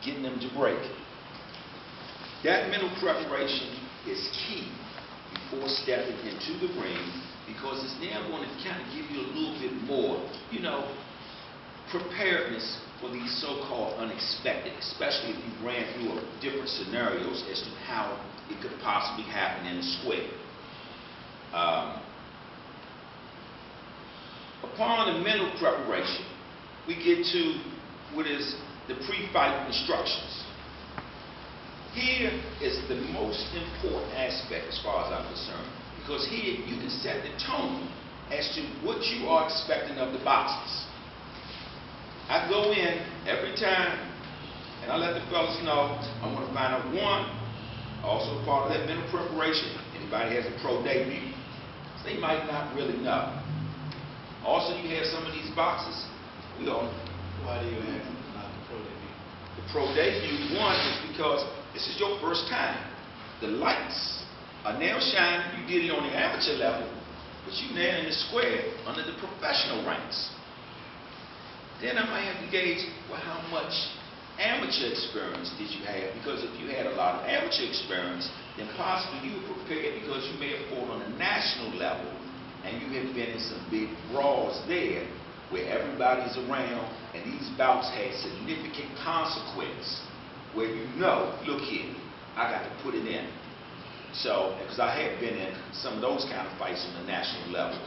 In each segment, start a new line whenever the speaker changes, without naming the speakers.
getting them to break. That mental preparation is key before stepping into the ring, because it's now going to kind of give you a little bit more, preparedness for these so-called unexpected, especially if you ran through different scenarios as to how it could possibly happen in the square. Upon the mental preparation, we get to what is the pre-fight instructions. Here is the most important aspect as far as I'm concerned, because here you can set the tone as to what you are expecting of the boxers. I go in every time and I let the fellas know I want to find out, one, also part of that mental preparation, anybody has a pro debut, they might not really know. Also, you have some of these boxers, we all know.
Why do you have not the pro debut?
The pro debut, one, is because this is your first time. The lights are now shining. You did it on the amateur level, but you now in the square under the professional ranks. Then I might have to gauge, well, how much amateur experience did you have? Because if you had a lot of amateur experience, then possibly you were prepared because you may have fought on a national level and you have been in some big brawls there where everybody's around, and these bouts had significant consequence, where look here, I got to put it in. So, because I have been in some of those kind of fights on the national level.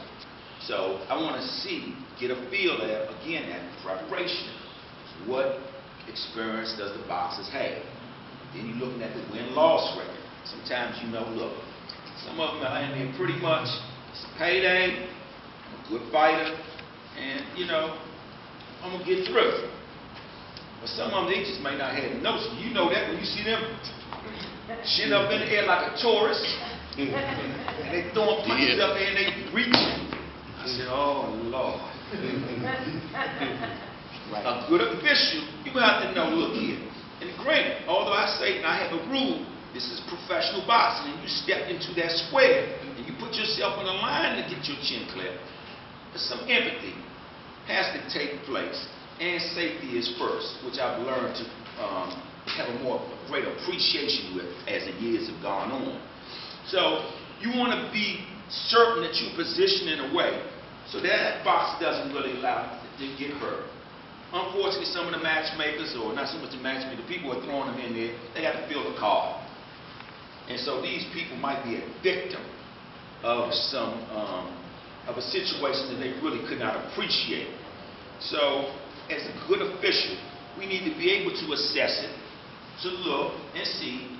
So, I want to get a feel of, again, that preparation. What experience does the boxers have? Then you're looking at the win-loss record. Sometimes look, some of them are in there pretty much, it's a payday, I'm a good fighter, and, I'm going to get through. But some of them, they just may not have noticed. You know that when you see them shin up in the air like a tourist, and they throwing punches up there and they reaching. I said, oh, Lord. A good official, you're going to have to know, look here. And granted, although I say, and I have a rule, this is professional boxing, and you step into that square, and you put yourself on the line to get your chin clear. But some empathy has to take place, and safety is first, which I've learned to have a greater appreciation with as the years have gone on. So you want to be certain that you're positioned in a way so that boxer doesn't really allow to get hurt. Unfortunately, some of the matchmakers, or not so much the matchmakers, the people who are throwing them in there, they have to feel the card. And so these people might be a victim of of a situation that they really could not appreciate. So, as a good official, we need to be able to assess it, to look and see.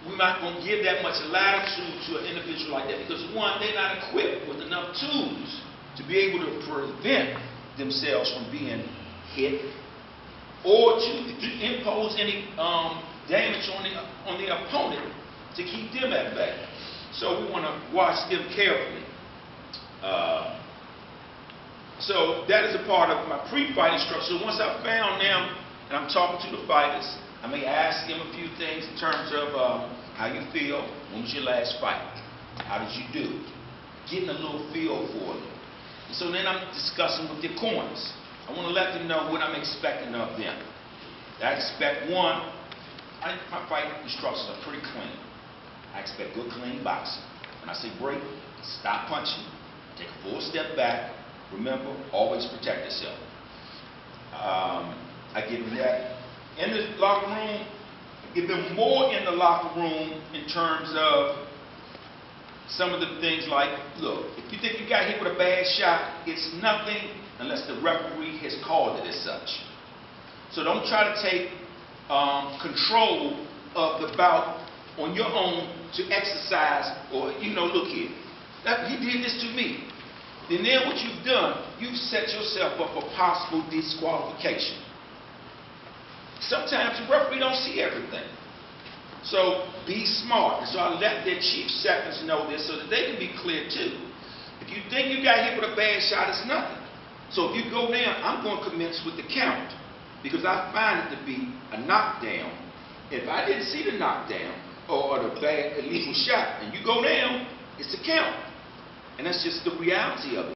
We're not going to give that much latitude to an individual like that because, one, they're not equipped with enough tools to be able to prevent themselves from being hit or to impose any damage on the opponent to keep them at bay. So we want to watch them carefully. So that is a part of my pre-fight instruction. So once I've found them and I'm talking to the fighters, I may ask them a few things in terms of how you feel, when was your last fight, how did you do, getting a little feel for them. And so then I'm discussing with their corners. I want to let them know what I'm expecting of them. I expect, one, my fight instructions are pretty clean. I expect good, clean boxing. When I say break, stop punching, take a full step back. Remember, always protect yourself. I give them that in the locker room. I give them more in the locker room in terms of some of the things like, look, if you think you got hit with a bad shot, it's nothing unless the referee has called it as such. So don't try to take control of the bout on your own to exercise or, look here. He did this to me. Then what you've done, you've set yourself up for possible disqualification. Sometimes the referee don't see everything. So be smart. And so I let their chief seconds know this so that they can be clear too. If you think you got hit with a bad shot, it's nothing. So if you go down, I'm going to commence with the count because I find it to be a knockdown. If I didn't see the knockdown or the bad illegal shot and you go down, it's a count. And that's just the reality of it.